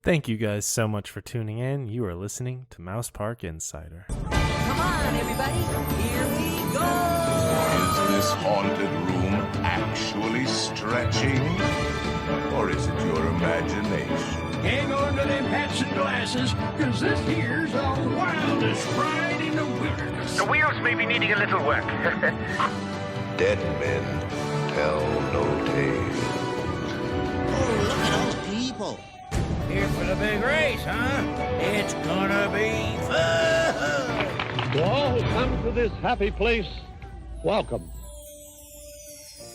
Thank you guys so much for tuning in. You are listening to Mouse Park Insider. Come on, everybody, here we go! Is this haunted room actually stretching? Or is it your imagination? Hang on to them hats and glasses, because this here's the wildest ride in the wilderness. The wheels may be needing a little work. Dead men tell no tales. Oh, look at all the people. Here for the big race, huh? It's gonna be fun! To all who come to this happy place, welcome.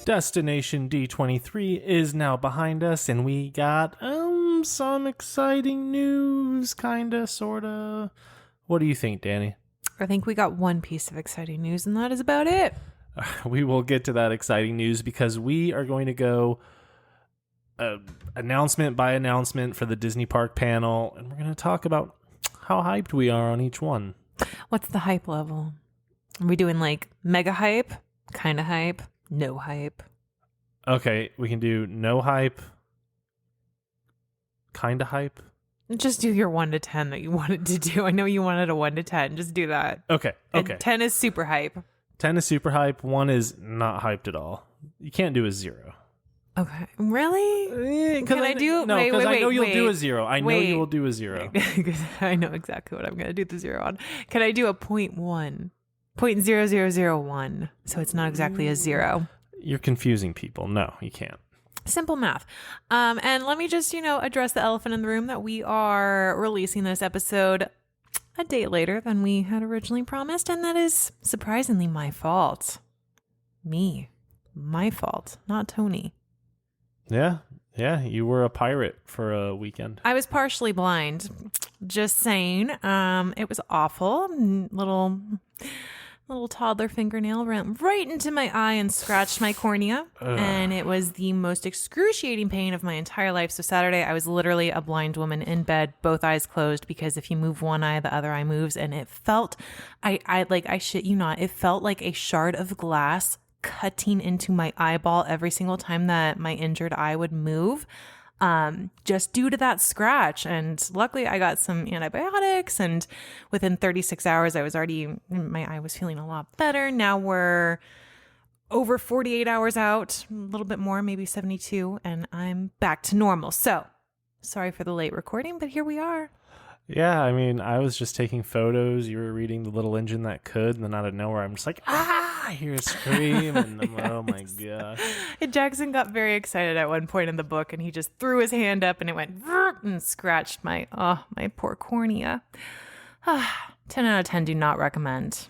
Destination D23 is now behind us, and we got some exciting news, kinda, sorta. What do you think, Danny? I think we got one piece of exciting news, and that is about it. We will get to that exciting news because we are going to go announcement by announcement for the Disney Park panel, and we're going to talk about how hyped we are on each one. What's the hype level? Are we doing like mega hype, kind of hype, no hype? Okay, we can do no hype, kind of hype. Just do your 1 to 10 that you wanted to do. I know you wanted a 1 to 10. Just do that. Okay. And 10 is super hype. 10 is super hype. 1 is not hyped at all. You can't do a 0. Okay. Really? Can I do? No, because I know you'll do a 0. I know you will do a 0. I know exactly what I'm going to do the 0 on. Can I do a 0.1? 0.0001. So it's not exactly a 0. You're confusing people. No, you can't. Simple math. And let me just, address the elephant in the room that we are releasing this episode a date later than we had originally promised. And that is surprisingly my fault. My fault, not Tony. Yeah, you were a pirate for a weekend. I was partially blind. Just saying. It was awful. Little toddler fingernail ran right into my eye and scratched my cornea. Ugh. And it was the most excruciating pain of my entire life. So Saturday, I was literally a blind woman in bed, both eyes closed, because if you move one eye, the other eye moves. And it felt, I shit you not, it felt like a shard of glass cutting into my eyeball every single time that my injured eye would move. Just due to that scratch. And luckily I got some antibiotics, and within 36 hours my eye was feeling a lot better. Now we're over 48 hours out, a little bit more, maybe 72, and I'm back to normal. So sorry for the late recording, but here we are. Yeah, I mean, I was just taking photos. You were reading The Little Engine That Could, and then out of nowhere, I'm just like, I hear a scream, and I'm like, oh my God. Jackson got very excited at one point in the book, and he just threw his hand up, and it went and scratched my poor cornea. 10 out of 10 do not recommend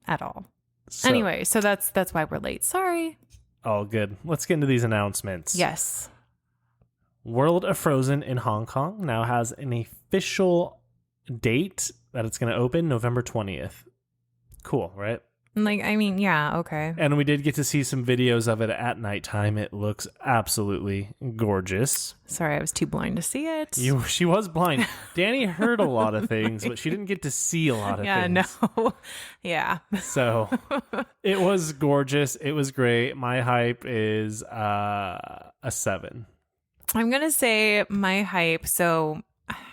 at all. So, anyway, so that's why we're late. Sorry. All good. Let's get into these announcements. Yes. World of Frozen in Hong Kong now has an official date that it's going to open November 20th. Cool, right? Yeah, okay. And we did get to see some videos of it at nighttime. It looks absolutely gorgeous. Sorry, I was too blind to see it. She was blind. Danny heard a lot of things, but she didn't get to see a lot of things. No. Yeah. So it was gorgeous. It was great. My hype is a 7. I'm going to say my hype. So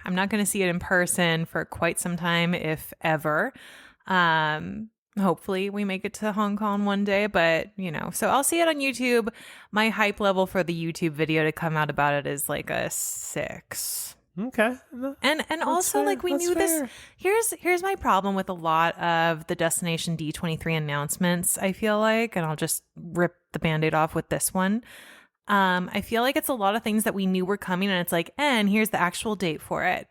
I'm not going to see it in person for quite some time, if ever. Hopefully we make it to Hong Kong one day, but so I'll see it on YouTube. My hype level for the YouTube video to come out about it is like a 6. Okay. And also fair. Like we That's knew fair. This. Here's my problem with a lot of the Destination D23 announcements, I feel like, and I'll just rip the Band-Aid off with this one. I feel like it's a lot of things that we knew were coming, and it's like, and here's the actual date for it.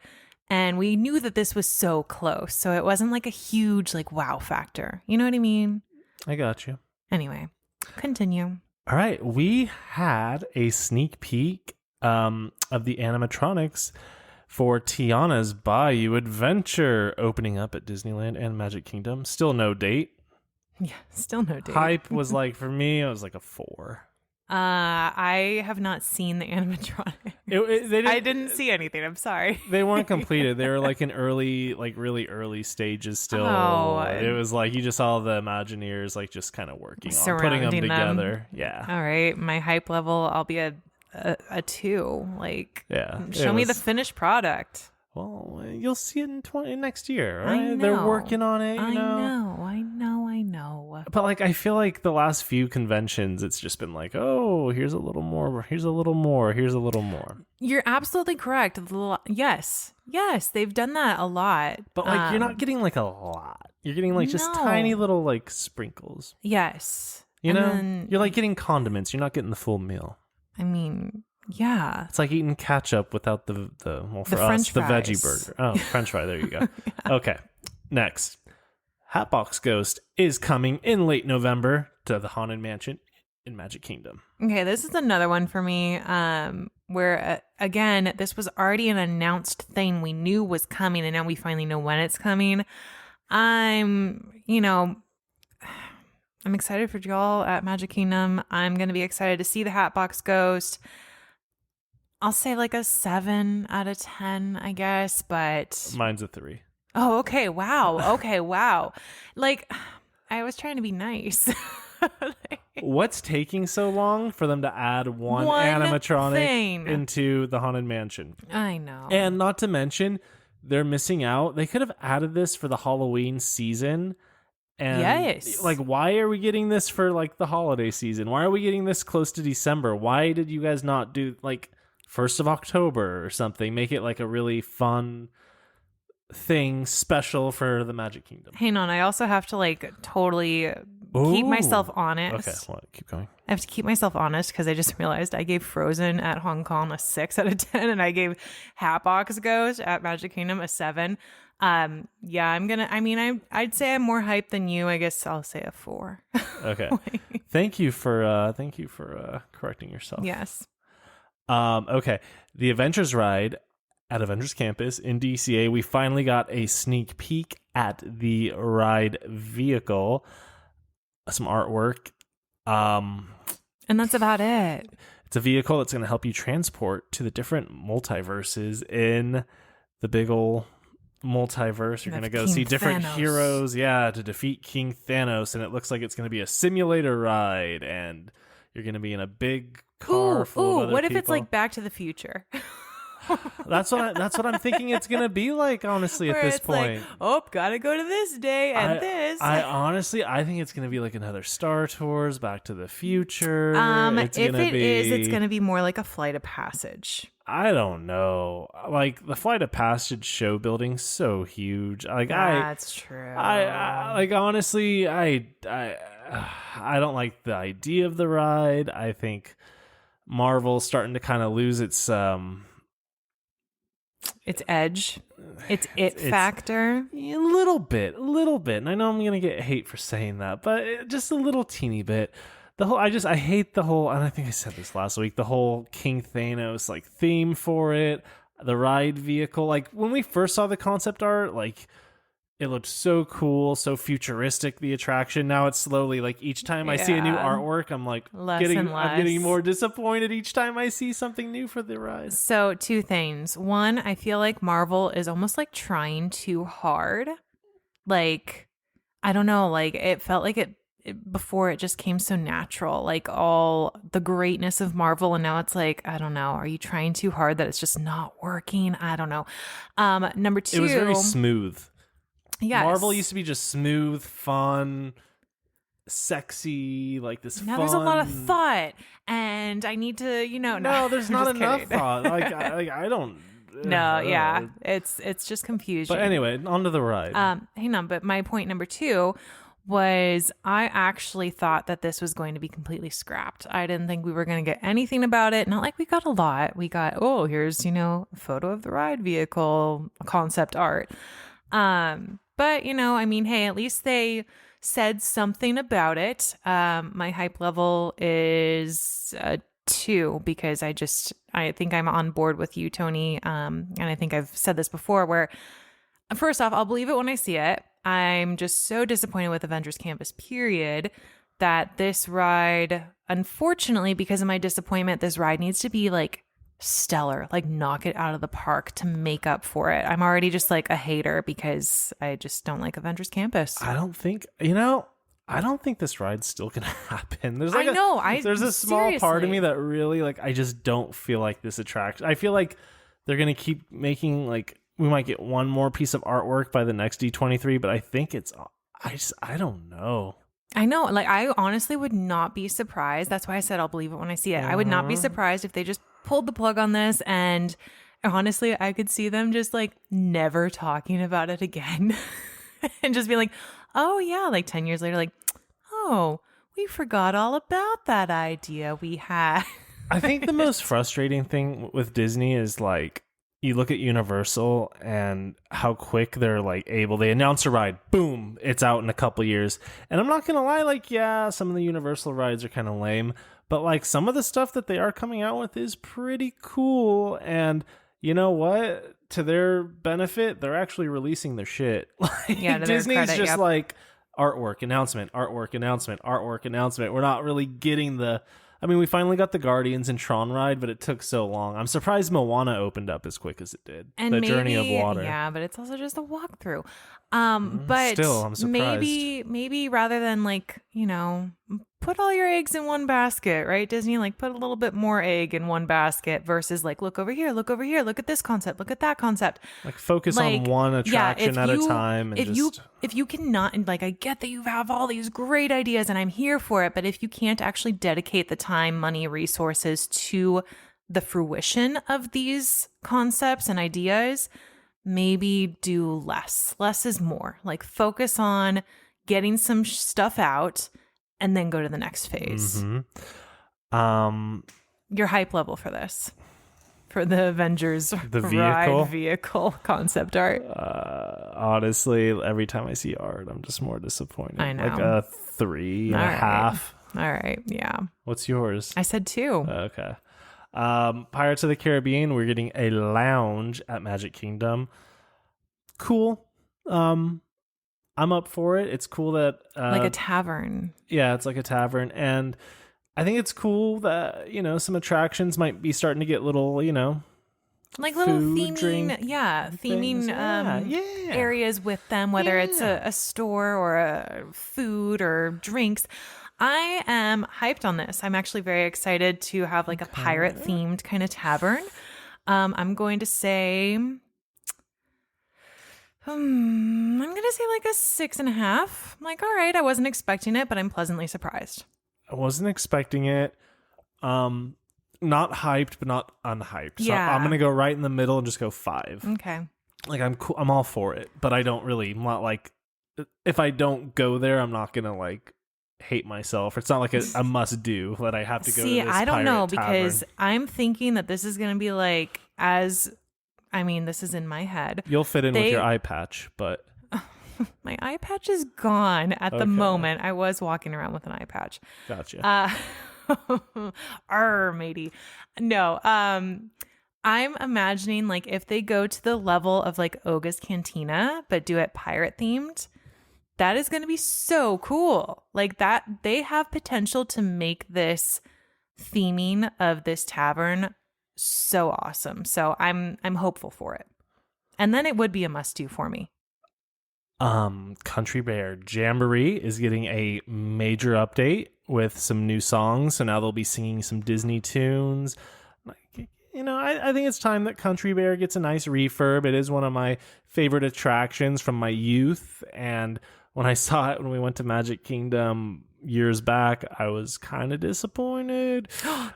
And we knew that this was so close. So it wasn't like a huge wow factor. You know what I mean? I got you. Anyway, continue. All right. We had a sneak peek of the animatronics for Tiana's Bayou Adventure opening up at Disneyland and Magic Kingdom. Still no date. Yeah, still no date. Hype was for me, it was like a 4. I have not seen the animatronic. I didn't see anything. I'm sorry. They weren't completed. They were in early, really early stages still. Oh, it was you just saw the Imagineers just kind of working on putting them together. Yeah. All right. My hype level, I'll be a a 2. Like, Yeah, show it me the was- finished product. Well, you'll see it in next year, I right? They're know. working on it, I know. know. But like, I feel like the last few conventions, it's just been like, oh, here's a little more, here's a little more, here's a little more. You're absolutely correct. Yes, they've done that a lot. But like, you're not getting like a lot. You're getting like just No. tiny little like sprinkles. Yes, You And know, then- you're like getting condiments. You're not getting the full meal. I mean, yeah. It's like eating ketchup without the well, for The us, French the veggie fries. burger. Oh, French fry. There you go. Okay, next, Hatbox Ghost is coming in late November to the Haunted Mansion in Magic Kingdom. Okay, this is another one for me. Where again, this was already an announced thing we knew was coming, and now we finally know when it's coming. I'm excited for y'all at Magic Kingdom. I'm gonna be excited to see the Hatbox Ghost. I'll say like a 7 out of 10, I guess. But Mine's a 3. oh, okay, wow, wow. Like, I was trying to be nice. What's taking so long for them to add one One animatronic thing. into the Haunted Mansion? I know. And not to mention, they're missing out. They could have added this for the Halloween season. And Yes. like, why are we getting this for like the holiday season? Why are we getting this close to December? Why did you guys not do like 1st of October or something? Make it like a really fun thing special for the Magic Kingdom. Hang on, I also have to like totally keep Ooh. myself honest. Okay, what? Keep going. I have to keep myself honest because I just realized I gave Frozen at Hong Kong a 6 out of 10, and I gave Hatbox Ghost at Magic Kingdom a 7. Yeah, I'd say I'm more hyped than you. I guess I'll say a 4. Okay. Thank you for correcting yourself. Yes. Okay. The Adventures ride at Avengers Campus in DCA, we finally got a sneak peek at the ride vehicle, some artwork. And that's about it. It's a vehicle that's going to help you transport to the different multiverses in the big ol' multiverse. You're going to go King see different Thanos. heroes, to defeat King Thanos, and it looks like it's going to be a simulator ride, and you're going to be in a big car full of other what if it's people. like Back to the Future? That's what I'm thinking it's gonna be like, honestly, at Where this it's like, point. oh, gotta go to this day and this. I honestly, I think it's gonna be like another Star Tours, Back to the Future. If it is, it's gonna be more like a Flight of Passage. I don't know. Like the Flight of Passage show building's so huge. Like That's true. I like honestly, I don't like the idea of the ride. I think Marvel's starting to kind of lose its edge, its factor. A little bit. And I know I'm gonna get hate for saying that, but just a little teeny bit. I hate the whole, and I think I said this last week, the whole King Thanos like theme for it, the ride vehicle. Like when we first saw the concept art, like it looked so cool, so futuristic, the attraction. Now it's slowly like each time I see a new Yeah. artwork, I'm like Less and I'm getting less. more disappointed each time I see something new for the ride. So, two things. One, I feel like Marvel is almost like trying too hard. Like, I don't know, like it felt like it before, it just came so natural, like all the greatness of Marvel, and now it's like, I don't know, are you trying too hard that it's just not working? I don't know. Number 2, It was very smooth. yes. Marvel used to be just smooth, fun, sexy, like this. Now fun... there's a lot of thought, and I need to, No, there's I'm not just enough kidding. thought. I don't. No, yeah, it's just confusion. But anyway, onto the ride. Hang on, but my point number 2 was I actually thought that this was going to be completely scrapped. I didn't think we were going to get anything about it. Not like we got a lot. We got, here's, a photo of the ride vehicle, concept art. But, hey, at least they said something about it. My hype level is 2 because I think I'm on board with you, Tony. And I think I've said this before where, first off, I'll believe it when I see it. I'm just so disappointed with Avengers Campus, period, that this ride, unfortunately, because of my disappointment, this ride needs to be like stellar, like knock it out of the park to make up for it. I'm already just like a hater because I just don't like Avengers Campus. I don't think I don't think this ride's still gonna happen. There's I know. there's a small part of seriously. me that really like. I just don't feel like this attraction. I feel like they're gonna keep making like we might get one more piece of artwork by the next D23, but I think it's. I don't know. I know. Like, I honestly would not be surprised. That's why I said I'll believe it when I see it. I would not be surprised if they just pulled the plug on this, and honestly, I could see them just like never talking about it again and just be like, oh yeah, like 10 years later, like, oh, we forgot all about that idea we had. I think the most frustrating thing with Disney is like you look at Universal and how quick they're like they announce a ride, boom, it's out in a couple years. And I'm not gonna lie, like, yeah, some of the Universal rides are kind of lame, but like some of the stuff that they are coming out with is pretty cool. And you know what? To their benefit, they're actually releasing their shit. Like, Yeah, to their Disney's credit, just yep. like artwork announcement, artwork announcement, artwork announcement. We're not really getting the. I mean, we finally got the Guardians and Tron ride, but it took so long. I'm surprised Moana opened up as quick as it did. And the maybe, Journey of Water. Yeah, but it's also just a walkthrough. But still, I'm surprised. maybe rather than like, put all your eggs in one basket, right? Disney, like put a little bit more egg in one basket versus like, look over here, look at this concept, look at that concept. Like focus on one attraction at a time. And If you cannot, and like, I get that you have all these great ideas and I'm here for it, but if you can't actually dedicate the time, money, resources to the fruition of these concepts and ideas, maybe do less. Less is more. Like focus on getting some stuff out and then go to the next phase. Your hype level for this, for the Avengers ride vehicle concept art. Honestly, every time I see art, I'm just more disappointed. I know. Like a 3.5. All right. Yeah. What's yours? I said 2. Okay. Pirates of the Caribbean, we're getting a lounge at Magic Kingdom. Cool. I'm up for it. It's cool that Like a tavern. Yeah, it's like a tavern, and I think it's cool that some attractions might be starting to get little Like little food, theming, drink theming things. areas with them, whether it's a store or a food or drinks. I am hyped on this. I'm actually very excited to have like a pirate themed kind of tavern. I'm going to say, I'm going to say like a 6.5. I'm like, all right, I wasn't expecting it, but I'm pleasantly surprised. I wasn't expecting it. Not hyped, but not unhyped. So Yeah. I'm gonna go right in the middle and just go 5. Okay. Like I'm cool. I'm all for it, but I'm not like, if I don't go there, I'm not gonna like hate myself. It's not like a must do that I have to go. See, to this I don't know, pirate because tavern. I'm thinking that this is going to be like, this is in my head. You'll fit in with They- your eye patch, but My eye patch is gone at the Okay. moment. I was walking around with an eye patch. gotcha. Matey. No, I'm imagining like if they go to the level of like Oga's Cantina, but do it pirate themed, that is going to be so cool. Like that, they have potential to make this theming of this tavern so awesome. So I'm hopeful for it. And then it would be a must do for me. Country Bear Jamboree is getting a major update with some new songs. So now they'll be singing some Disney tunes. I think it's time that Country Bear gets a nice refurb. It is one of my favorite attractions from my youth. And when I saw it when we went to Magic Kingdom years back, I was kind of disappointed.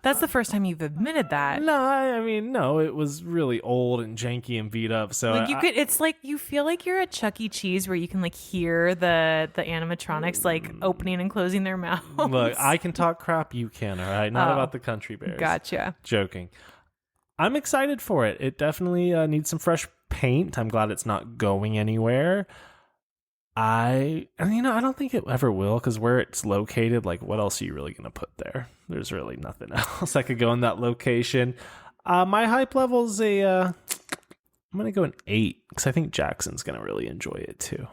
That's the first time you've admitted that. No, it was really old and janky and beat up. So Like it's like you feel like you're at Chuck E. Cheese where you can like hear the animatronics like opening and closing their mouths. Look, I can talk crap, you can, all right? Not about the Country Bears. Gotcha. Joking. I'm excited for it. It definitely needs some fresh paint. I'm glad it's not going anywhere. I don't think it ever will, because where it's located, like, what else are you really going to put there? There's really nothing else that could go in that location. My hype level is I'm going to go an 8, because I think Jackson's going to really enjoy it too.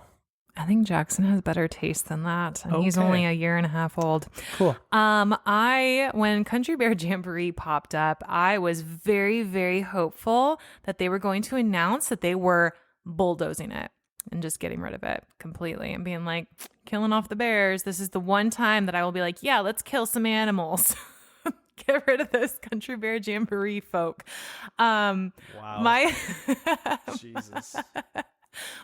I think Jackson has better taste than that. And he's Okay. only a year and a half old. Cool. When Country Bear Jamboree popped up, I was very, very hopeful that they were going to announce that they were bulldozing it. and just getting rid of it completely and being like, killing off the bears. This is the one time that I will be like, yeah, let's kill some animals. Get rid of those Country Bear Jamboree folk. Wow. My Jesus.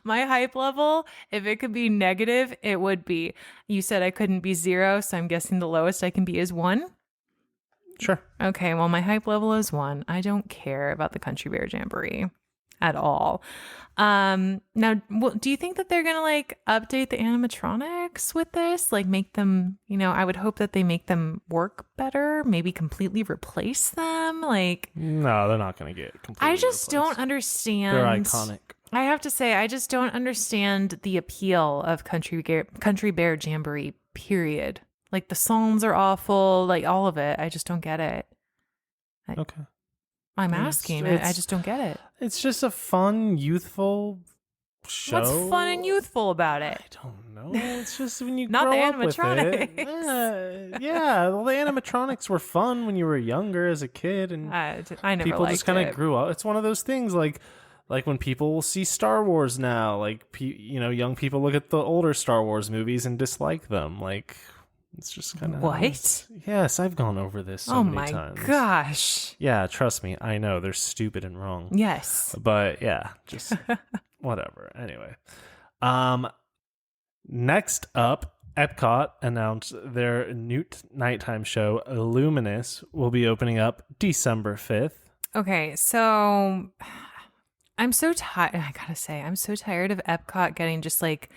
my hype level, if it could be negative, it would be. You said I couldn't be 0, so I'm guessing the lowest I can be is 1. Sure. Okay, well, my hype level is 1. I don't care about the Country Bear Jamboree at all. Now, do you think that they're gonna like update the animatronics with this? Like make them, I would hope that they make them work better, maybe completely replace them. Like, No, they're not going to get completely I just don't replaced. understand. They're iconic. I have to say, I just don't understand the appeal of Country Bear Jamboree, period. Like the songs are awful, like all of it. I just don't get it. Okay. I'm It's- asking. it's- I just don't get it. It's just a fun, youthful show. What's fun and youthful about it? I don't know. It's just when you Not grow the up with it. animatronics. Yeah. Well, the animatronics were fun when you were younger as a kid, and I never people liked just kind it. of grew up. It's one of those things like when people see Star Wars now, like young people look at the older Star Wars movies and dislike them. Like it's just kind of What? Yes, I've gone over this so Oh many my times. gosh. Yeah, trust me, I know they're stupid and wrong. Yes. But yeah, just whatever. Anyway, next up, Epcot announced their new nighttime show, Luminous, will be opening up December 5th. Okay, so I'm so tired. I gotta say, I'm so tired of Epcot getting just like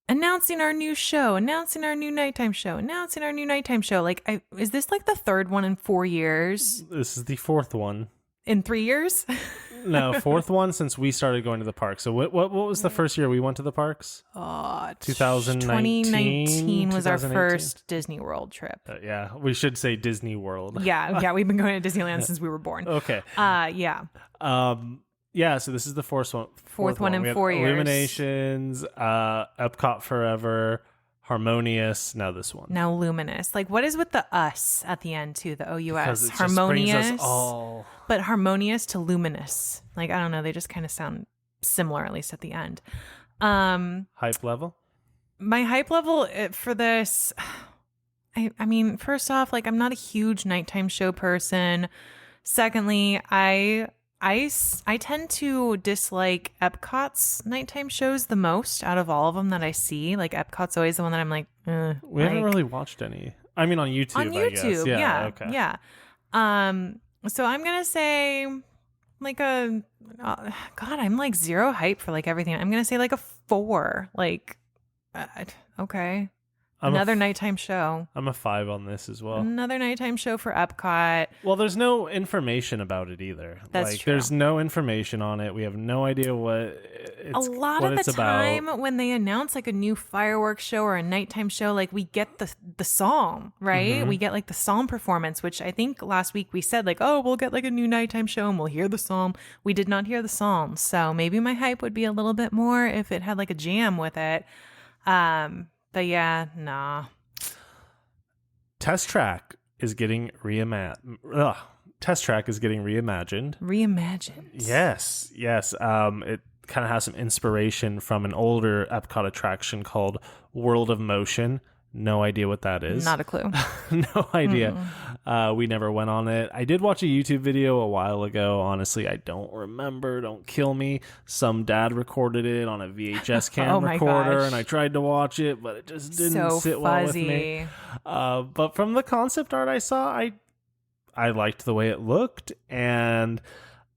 announcing our new show, announcing our new nighttime show, announcing our new nighttime show. Like, is this like the third one in 4 years? This is the fourth one. In 3 years? No, fourth one since we started going to the park. So what was the first year we went to the parks? 2019? 2019 was our 2018? first Disney World trip. Yeah, we should say Disney World. Yeah, we've been going to Disneyland since we were born. Okay. Yeah. Yeah, so this is the fourth one. In We had 4 years. Illuminations, Epcot Forever, Harmonious, now this one. Now Luminous. Like, what is with the us at the end too? The OUS. Because it just Harmonious. brings us all. But harmonious to luminous. Like, I don't know. They just kind of sound similar, at least at the end. Hype level? My hype level for this, I mean, first off, like, I'm not a huge nighttime show person. Secondly, I tend to dislike Epcot's nighttime shows the most out of all of them that I see. Like, Epcot's always the one that I'm like, We haven't really watched any. I mean, on YouTube, on I guess. YouTube. Yeah. Okay. Yeah. So I'm gonna say like God, I'm like 0 hype for like everything. I'm gonna say like a 4. Like, okay. Another nighttime show. I'm a 5 on this as well. Another nighttime show for Epcot. Well, there's no information about it either. That's true. There's no information on it. We have no idea what A lot of the time when they announce like a new fireworks show or a nighttime show, like we get the song, right? Mm-hmm. We get like the song performance, which I think last week we said like, oh, we'll get like a new nighttime show and we'll hear the song. We did not hear the song. So maybe my hype would be a little bit more if it had like a jam with it. But yeah, nah. Test Track is getting reimagined. Reimagined. Yes. It kind of has some inspiration from an older Epcot attraction called World of Motion. No idea what that is. Not a clue. No idea. We never went on it. I did watch a YouTube video a while ago. Honestly, I don't remember. Don't kill me. Some dad recorded it on a VHS Oh my recorder, gosh. and I tried to watch it, but it just didn't So sit well with me. fuzzy. But from the concept art I saw, I liked the way it looked, and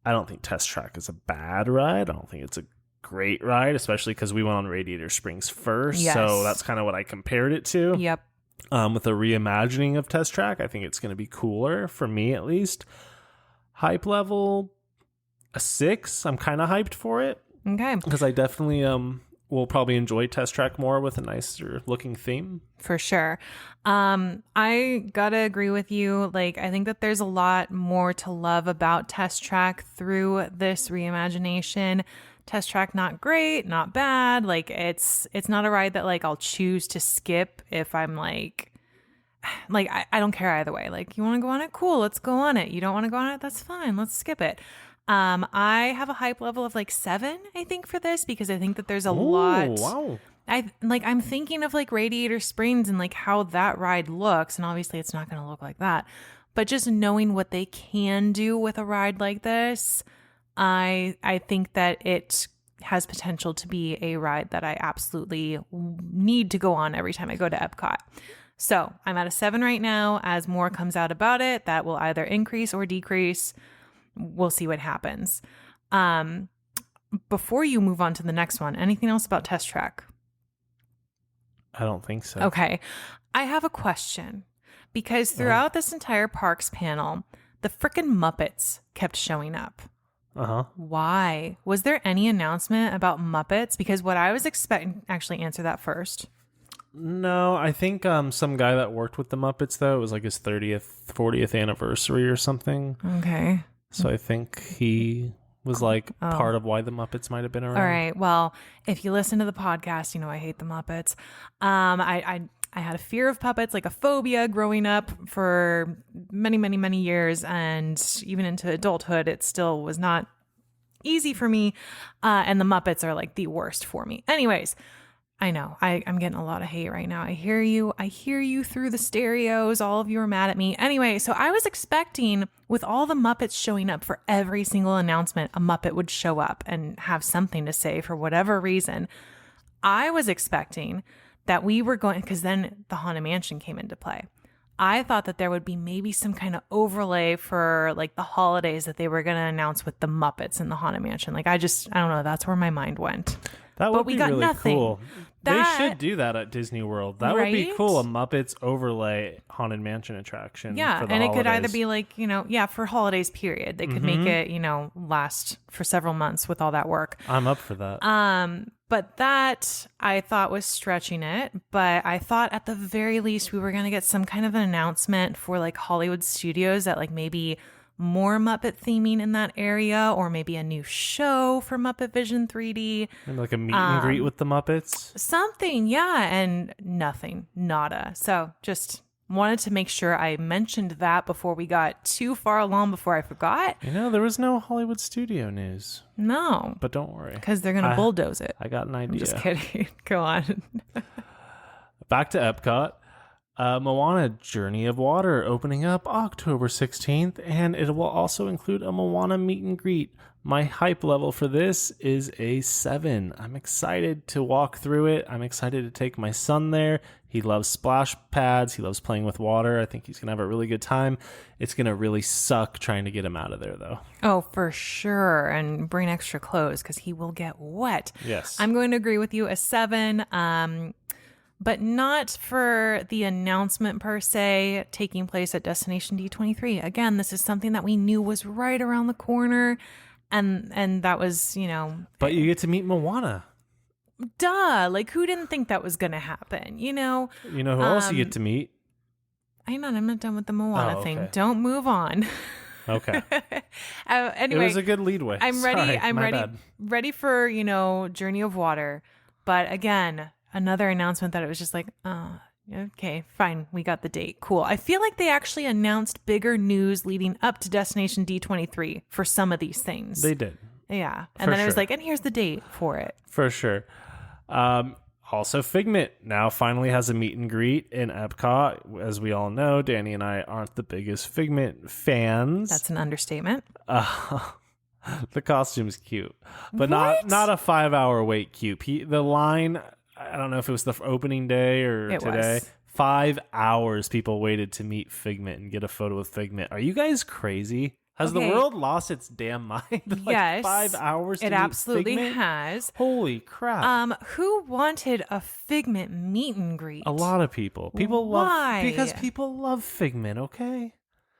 I don't think Test Track is a bad ride. I don't think it's a great ride, especially because we went on Radiator Springs first. Yes. So that's kind of what I compared it to. Yep. With a reimagining of Test Track, I think it's going to be cooler, for me at least. Hype level, a 6. I'm kind of hyped for it Okay. because I definitely will probably enjoy Test Track more with a nicer looking theme. For sure. I gotta agree with you. Like, I think that there's a lot more to love about Test Track through this reimagination. Test Track, not great, not bad. Like, it's not a ride that like I'll choose to skip if I'm like I don't care either way. Like, you want to go on it? Cool, let's go on it. You don't want to go on it? That's fine. Let's skip it. I have a hype level of like 7, I think, for this because I think that there's a lot. Wow. I'm thinking of like Radiator Springs and like how that ride looks, and obviously it's not going to look like that. But just knowing what they can do with a ride like this, I think that it has potential to be a ride that I absolutely need to go on every time I go to Epcot. So I'm at a 7 right now. As more comes out about it, that will either increase or decrease. We'll see what happens. Before you move on to the next one, anything else about Test Track? I don't think so. Okay. I have a question because throughout this entire parks panel, the frickin' Muppets kept showing up. Uh-huh. Why? Was there any announcement about Muppets? Because what I was expecting, actually answer that first. No, I think some guy that worked with the Muppets, though, it was like his 30th, 40th anniversary or something. Okay. So I think he was like part of why the Muppets might have been around. All right. Well, if you listen to the podcast, you know I hate the Muppets. I had a fear of puppets, like a phobia growing up for many, many, many years. And even into adulthood, it still was not easy for me. And the Muppets are like the worst for me. Anyways, I know I'm getting a lot of hate right now. I hear you. I hear you through the stereos. All of you are mad at me. Anyway, so I was expecting with all the Muppets showing up for every single announcement, a Muppet would show up and have something to say for whatever reason. I was expecting that we were going, because then the Haunted Mansion came into play. I thought that there would be maybe some kind of overlay for like the holidays that they were going to announce with the Muppets in the Haunted Mansion. Like I don't know. That's where my mind went. That would be really cool. They should do that at Disney World. That would be cool. A Muppets overlay Haunted Mansion attraction. Yeah, for the and holidays. It could either be like, for holidays period. They could make it, last for several months with all that work. I'm up for that. But that I thought was stretching it. But I thought at the very least we were going to get some kind of an announcement for like Hollywood Studios that like maybe more Muppet theming in that area, or maybe a new show for Muppet Vision 3D. Maybe like a meet and greet with the Muppets. Something, yeah, and nothing, nada. So just wanted to make sure I mentioned that before we got too far along before I forgot. There was no Hollywood studio news. No. But don't worry. Because they're going to bulldoze it. I got an idea. I'm just kidding. Go on. Back to Epcot. Moana Journey of Water opening up October 16th, and it will also include a Moana meet and greet. My hype level for this is a 7. I'm excited to walk through it. I'm excited to take my son there. He loves splash pads. He loves playing with water. I think he's going to have a really good time. It's going to really suck trying to get him out of there, though. Oh, for sure. And bring extra clothes because he will get wet. Yes. I'm going to agree with you, a 7. But not for the announcement per se taking place at Destination D23. Again, this is something that we knew was right around the corner, and that was, But you get to meet Moana. Duh. Like, who didn't think that was going to happen, You know who else you get to meet? Hang on, I'm not done with the Moana thing. Okay. Don't move on. Okay. Anyway, it was a good leadway. I'm ready. Sorry, I'm my ready. bad. Ready for Journey of Water. But again, another announcement that it was just like, oh, okay, fine. We got the date. Cool. I feel like they actually announced bigger news leading up to Destination D23 for some of these things. They did. Yeah. And For then it was sure. like, and here's the date for it. For sure. Also, Figment now finally has a meet and greet in Epcot. As we all know, Danny and I aren't the biggest Figment fans. That's an understatement. The costume's cute, but What? not a 5-hour wait cute. The line, I don't know if it was the opening day or It today. was. 5 hours people waited to meet Figment and get a photo with Figment. Are you guys crazy? Has the Okay. world lost its damn mind? Like Yes. 5 hours to It meet absolutely Figment? has. Holy crap. Who wanted a Figment meet and greet? A lot of people. Why? Because people love Figment, okay?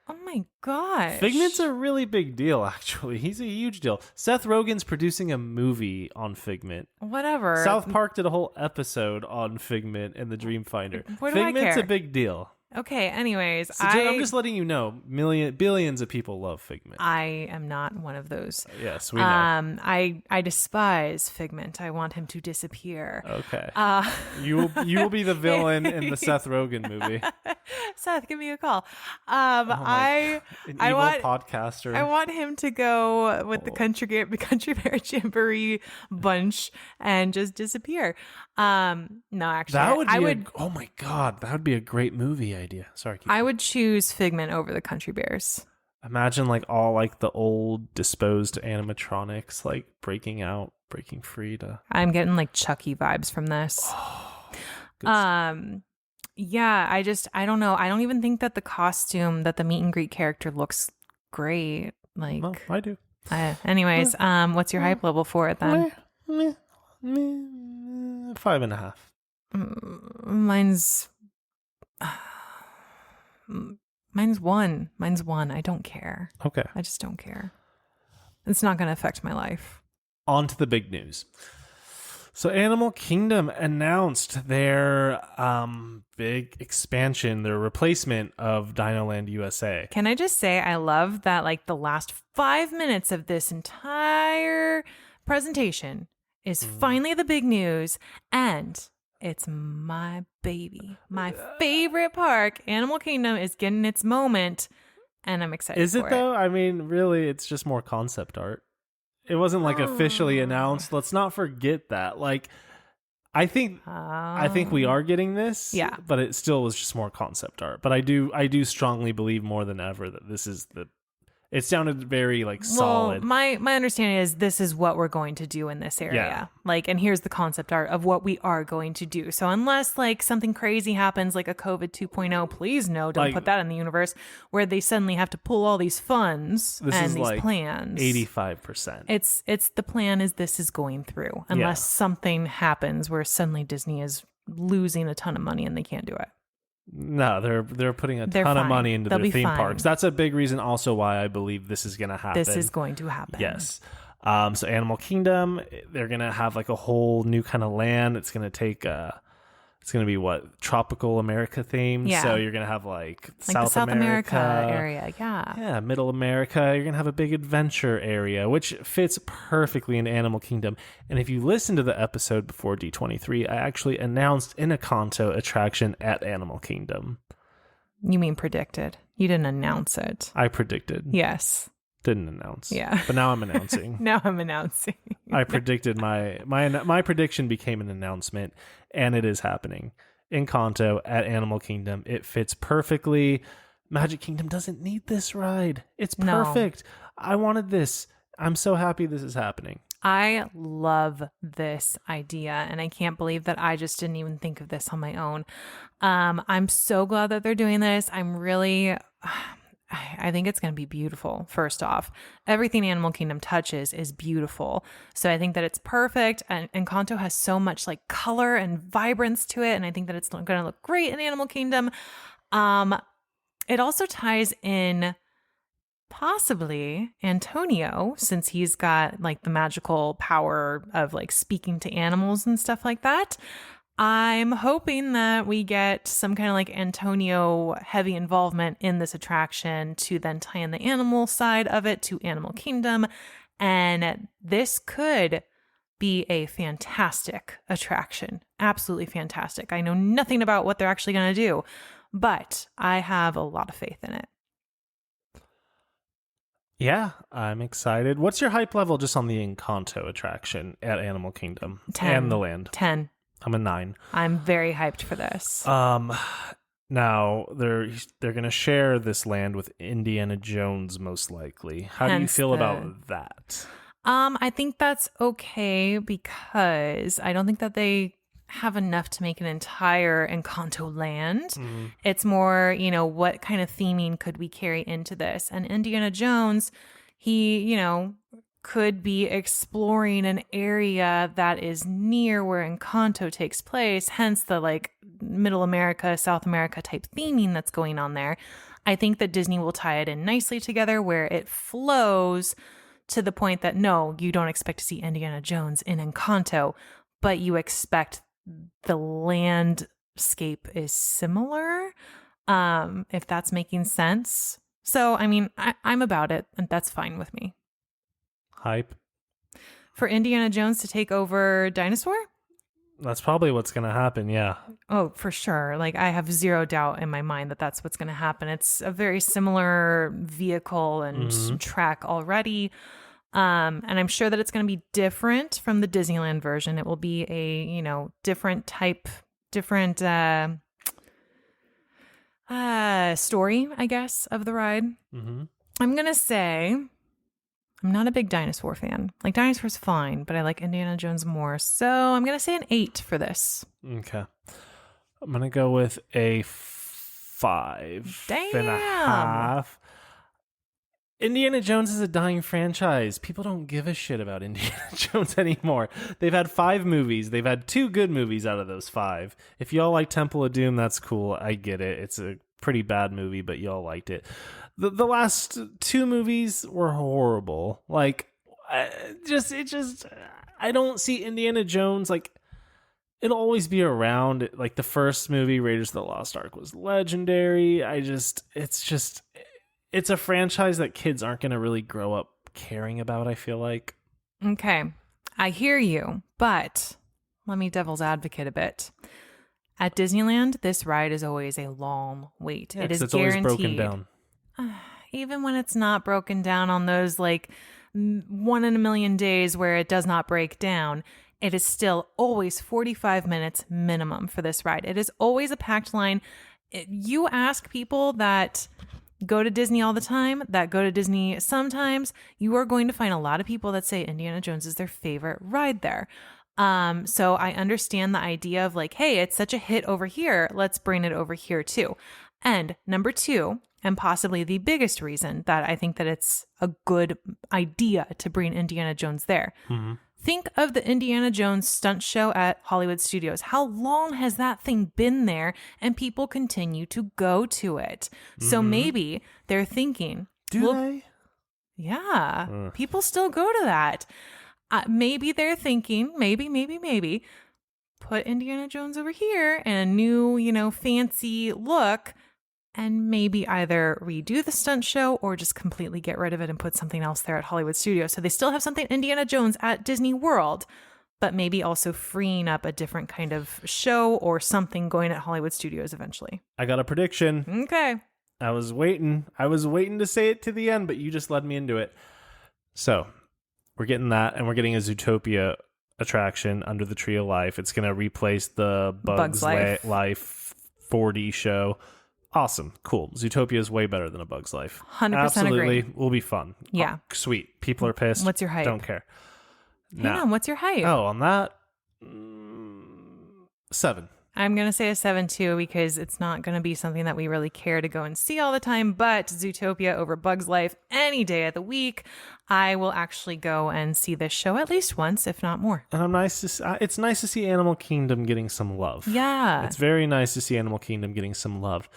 Oh my gosh. Figment's a really big deal, actually. He's a huge deal. Seth Rogen's producing a movie on Figment. Whatever. South Park did a whole episode on Figment and the Dreamfinder. What do I Figment's care? a big deal. Okay. Anyways, So I'm just letting you know, billions of people love Figment. I am not one of those. Yes, we know. I despise Figment. I want him to disappear. Okay. You will be the villain in the Seth Rogen movie. Seth, give me a call. An I evil want podcaster. I want him to go with the Country Bear Jamboree bunch and just disappear. No, actually, That would be I would. oh my god, that would be a great movie idea. Sorry. I would choose Figment over the Country Bears. Imagine like all like the old disposed animatronics like breaking free to. I'm getting like Chucky vibes from this. Good stuff. Yeah, I don't know. I don't even think that the costume that the meet and greet character looks great. Like, Well, I do. anyways, what's your hype level for it then? 5.5. Mine's 1. Mine's 1. I don't care. Okay. I just don't care. It's not going to affect my life. On to the big news. So Animal Kingdom announced their big expansion, their replacement of Dinoland USA. Can I just say I love that like the last 5 minutes of this entire presentation is finally the big news, and it's my baby. My favorite park, Animal Kingdom, is getting its moment, and I'm excited Is for it though? I mean, really, it's just more concept art. It wasn't like officially announced. Let's not forget that. Like, I think we are getting this. Yeah. But it still was just more concept art. But I do strongly believe more than ever that this is the. It sounded very like solid. Well, my understanding is this is what we're going to do in this area. Yeah. Like, and here's the concept art of what we are going to do. So unless like something crazy happens, like a COVID 2.0, please no, don't Like, put that in the universe where they suddenly have to pull all these funds This and is these like plans. 85%. It's the plan is this is going through unless something happens where suddenly Disney is losing a ton of money and they can't do it. No, they're putting a They're ton of fine. money into They'll their be theme fine. parks. That's a big reason also why I believe this is going to happen. This is going to happen. Yes. So Animal Kingdom, they're going to have like a whole new kind of land. It's going to take it's going to be what, tropical America themed. Yeah. So you're going to have like the South America area. Yeah. Yeah, Middle America. You're going to have a big adventure area, which fits perfectly into Animal Kingdom. And if you listen to the episode before D23, I actually announced an Encanto attraction at Animal Kingdom. You mean predicted? You didn't announce it. I predicted. Yes. Didn't announce. Yeah. But now I'm announcing. Now I'm announcing. I predicted my prediction became an announcement, and it is happening. Encanto at Animal Kingdom. It fits perfectly. Magic Kingdom doesn't need this ride. It's perfect. I wanted this. I'm so happy this is happening. I love this idea, and I can't believe that I just didn't even think of this on my own. I'm so glad that they're doing this. I think it's going to be beautiful. First off, everything Animal Kingdom touches is beautiful. So I think that it's perfect. And Encanto has so much like color and vibrance to it. And I think that it's going to look great in Animal Kingdom. It also ties in possibly Antonio, since he's got like the magical power of like speaking to animals and stuff like that. I'm hoping that we get some kind of like Antonio heavy involvement in this attraction to then tie in the animal side of it to Animal Kingdom. And this could be a fantastic attraction. Absolutely fantastic. I know nothing about what they're actually going to do, but I have a lot of faith in it. Yeah, I'm excited. What's your hype level just on the Encanto attraction at Animal Kingdom 10. and the land? 10. I'm a 9. I'm very hyped for this. Now they're going to share this land with Indiana Jones most likely. How do you Hence feel the- about that? I think that's okay because I don't think that they have enough to make an entire Encanto land. Mm-hmm. It's more, what kind of theming could we carry into this? And Indiana Jones, he, could be exploring an area that is near where Encanto takes place, hence the like Middle America, South America type theming that's going on there. I think that Disney will tie it in nicely together where it flows to the point that no, you don't expect to see Indiana Jones in Encanto, but you expect the landscape is similar. if that's making sense. So, I mean, I'm about it, and that's fine with me. Hype. For Indiana Jones to take over Dinosaur? That's probably what's going to happen, yeah. Oh, for sure. Like, I have zero doubt in my mind that that's what's going to happen. It's a very similar vehicle and track already. And I'm sure that it's going to be different from the Disneyland version. It will be a, different type, different story, I guess, of the ride. Mm-hmm. I'm going to say I'm not a big dinosaur fan. Like, dinosaur's fine, but I like Indiana Jones more. So I'm going to say an 8 for this. Okay. I'm going to go with a 5.5. Indiana Jones is a dying franchise. People don't give a shit about Indiana Jones anymore. They've had 5 movies. They've had 2 good movies out of those 5. If y'all like Temple of Doom, that's cool. I get it. It's a pretty bad movie, but y'all liked it. The last 2 movies were horrible. Like, I don't see Indiana Jones, like, it'll always be around. Like, the first movie, Raiders of the Lost Ark, was legendary. It's a franchise that kids aren't going to really grow up caring about, I feel like. Okay, I hear you, but let me devil's advocate a bit. At Disneyland, this ride is always a long wait. Yeah, it is it's guaranteed. always broken down. Even when it's not broken down on those, like, 1 in a million days where it does not break down, it is still always 45 minutes minimum for this ride. It is always a packed line. You ask people that go to Disney all the time, that go to Disney sometimes, you are going to find a lot of people that say Indiana Jones is their favorite ride there. So I understand the idea of, like, hey, it's such a hit over here, let's bring it over here too. And number 2, and possibly the biggest reason that I think that it's a good idea to bring Indiana Jones there. Mm-hmm. Think of the Indiana Jones stunt show at Hollywood Studios. How long has that thing been there and people continue to go to it? Mm-hmm. So maybe they're thinking, Do they? Yeah, people still go to that. Maybe they're thinking, maybe, put Indiana Jones over here and a new, fancy look, and maybe either redo the stunt show or just completely get rid of it and put something else there at Hollywood Studios. So they still have something Indiana Jones at Disney World, but maybe also freeing up a different kind of show or something going at Hollywood Studios eventually. I got a prediction. Okay. I was waiting to say it to the end, but you just led me into it. So we're getting that, and we're getting a Zootopia attraction under the Tree of Life. It's going to replace the Bugs Life 4D show. Awesome. Cool. Zootopia is way better than A Bug's Life. 100% Absolutely. agree. Will be fun. Yeah. Oh, sweet. People are pissed. What's your hype? Don't care. Hang on. What's your hype? Oh, on that, 7. I'm going to say a 7 too, because it's not going to be something that we really care to go and see all the time, but Zootopia over Bug's Life any day of the week. I will actually go and see this show at least once, if not more. And it's nice to see Animal Kingdom getting some love. Yeah. It's very nice to see Animal Kingdom getting some love.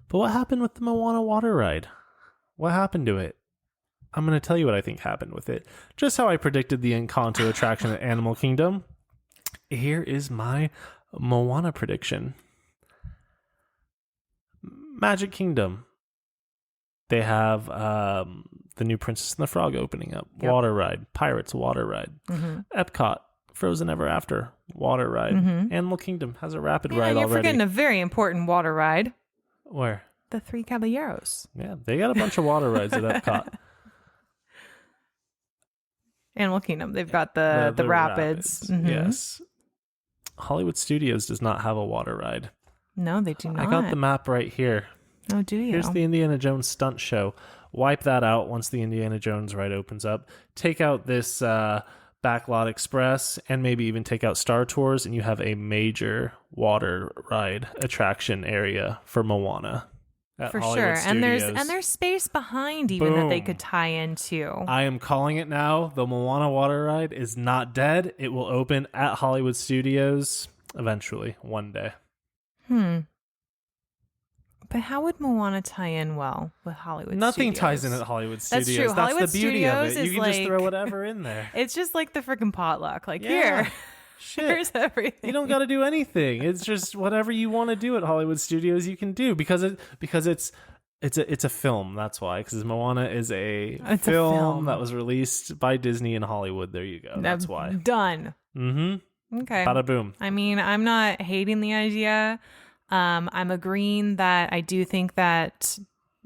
But what happened with the Moana water ride? What happened to it? I'm going to tell you what I think happened with it. Just how I predicted the Encanto attraction at Animal Kingdom. Here is my Moana prediction. Magic Kingdom. They have the new Princess and the Frog opening up. Yep. Water ride. Pirates water ride. Mm-hmm. Epcot. Frozen Ever After. Water ride. Mm-hmm. Animal Kingdom has a rapid ride already. You're forgetting a very important water ride. Where? The Three Caballeros. Yeah, they got a bunch of water rides at Epcot. Animal Kingdom. They've got the rapids. Mm-hmm. Yes. Hollywood Studios does not have a water ride. No, they do not. I got the map right here. Oh, do you? Here's the Indiana Jones stunt show. Wipe that out once the Indiana Jones ride opens up. Take out this Backlot Express and maybe even take out Star Tours, and you have a major water ride attraction area for Moana. For sure. And there's space behind even that they could tie into. I am calling it now. The Moana water ride is not dead. It will open at Hollywood Studios eventually, one day. But how would Moana tie in well with Hollywood Nothing Studios? ties in at Hollywood Studios. That's true. Hollywood the beauty Studios of it. You can is just throw whatever in there. It's just like the freaking potluck. Here. Shit. Here's everything. You don't got to do anything. It's just whatever you want to do at Hollywood Studios, you can do because it's a film. That's why, because Moana is It's a film film. that was released by Disney in Hollywood. There you go. That's why. Done. Mm-hmm. Okay. Bada boom. I mean, I'm not hating the idea. I'm agreeing that I do think that,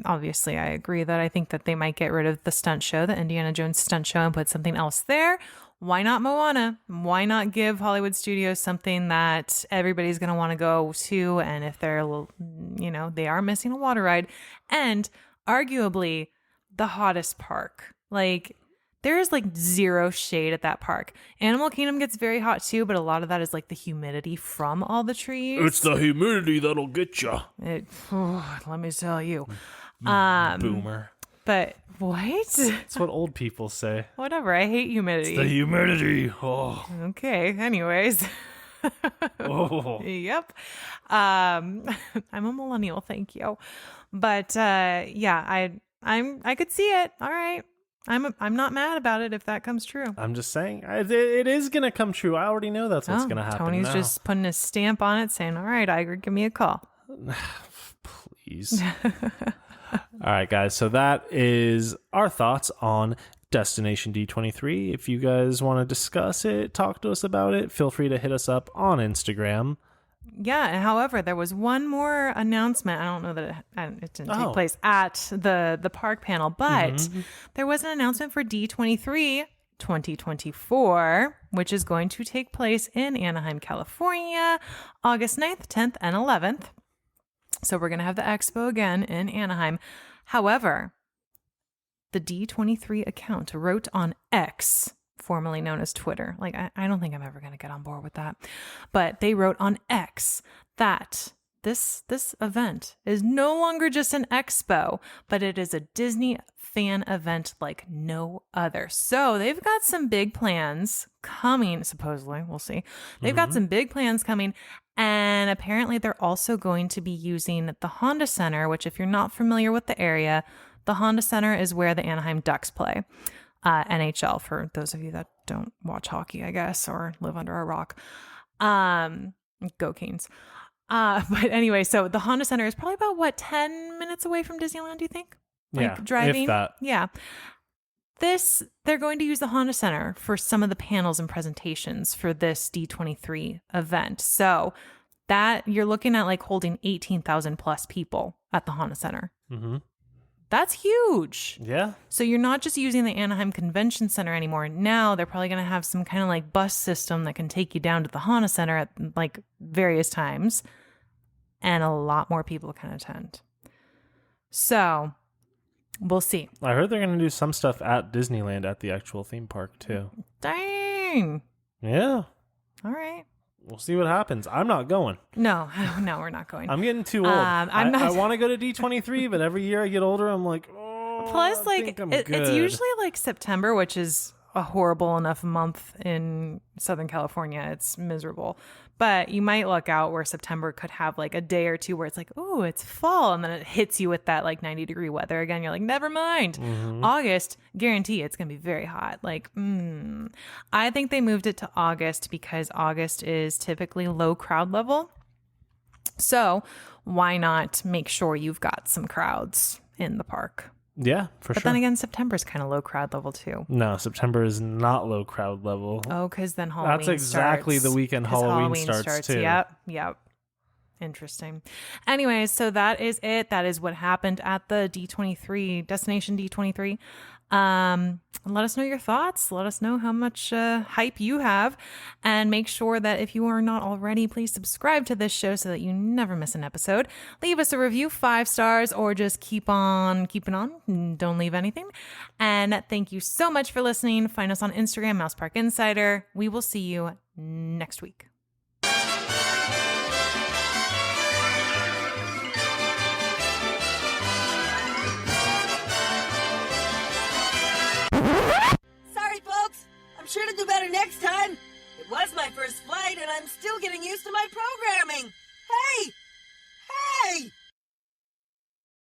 obviously, I agree that I think that they might get rid of the stunt show, the Indiana Jones stunt show, and put something else there. Why not Moana? Why not give Hollywood Studios something that everybody's going to want to go to? And if they're, they are missing a water ride and arguably the hottest park. Like, there is like zero shade at that park. Animal Kingdom gets very hot too, but a lot of that is like the humidity from all the trees. It's the humidity that'll get you. Let me tell you. Boomer. But what? That's what old people say. Whatever. I hate humidity. The humidity. Oh. Okay. Anyways. Oh. Yep. I'm a millennial. Thank you. But yeah, I could see it. All right. I'm not mad about it if that comes true. I'm just saying it is gonna come true. I already know that's what's gonna happen. Tony's now. just putting his stamp on it, saying, "All right, Iger, give me a call." Please. All right, guys. So that is our thoughts on Destination D23. If you guys want to discuss it, talk to us about it, feel free to hit us up on Instagram. Yeah. However, there was one more announcement. I don't know that it didn't take place at the park panel, but there was an announcement for D23 2024, which is going to take place in Anaheim, California, August 9th, 10th, and 11th. So we're going to have the expo again in Anaheim. However, the D23 account wrote on X, formerly known as Twitter. Like, I don't think I'm ever going to get on board with that. But they wrote on X that this event is no longer just an expo, but it is a Disney fan event like no other. So they've got some big plans coming, supposedly. We'll see. They've got some big plans coming. And apparently they're also going to be using the Honda Center, which if you're not familiar with the area, the Honda Center is where the Anaheim Ducks play. NHL, for those of you that don't watch hockey, I guess, or live under a rock. Go Kings. But anyway, so the Honda Center is probably about, 10 minutes away from Disneyland, do you think? Like driving? If that. Yeah. They're going to use the Honda Center for some of the panels and presentations for this D23 event. So that you're looking at like holding 18,000 plus people at the Honda Center. Mm-hmm. That's huge. Yeah. So you're not just using the Anaheim Convention Center anymore. Now they're probably going to have some kind of like bus system that can take you down to the Honda Center at like various times. And a lot more people can attend. So we'll see. I heard they're going to do some stuff at Disneyland at the actual theme park too. Dang. Yeah. All right. We'll see what happens. I'm not going. No, we're not going. I'm getting too old. I want to go to D23, but every year I get older, I'm like, oh. Plus, I like, think I'm it's good. usually like September, which is a horrible enough month in Southern California. It's miserable. But you might luck out where September could have like a day or two where it's like, oh, it's fall. And then it hits you with that like 90-degree weather again. You're like, never mind. Mm-hmm. August, guarantee it's going to be very hot. Like, I think they moved it to August because August is typically low crowd level. So why not make sure you've got some crowds in the park? Yeah, for But sure. then again, September is kind of low crowd level too. No, September is not low crowd level. Oh, because then Halloween That's exactly starts. the weekend 'Cause Halloween starts too. Yep. Interesting. Anyways, so that is it. That is what happened at the D23, Destination D23. Let us know your thoughts. Let us know how much hype you have. And make sure that if you are not already, please subscribe to this show so that you never miss an episode. Leave us a review, 5 stars, or just keep on keeping on. Don't leave anything. And thank you so much for listening. Find us on Instagram, Mouse Park Insider. We will see you next week. Sorry, folks. I'm sure to do better next time. It was my first flight, and I'm still getting used to my program.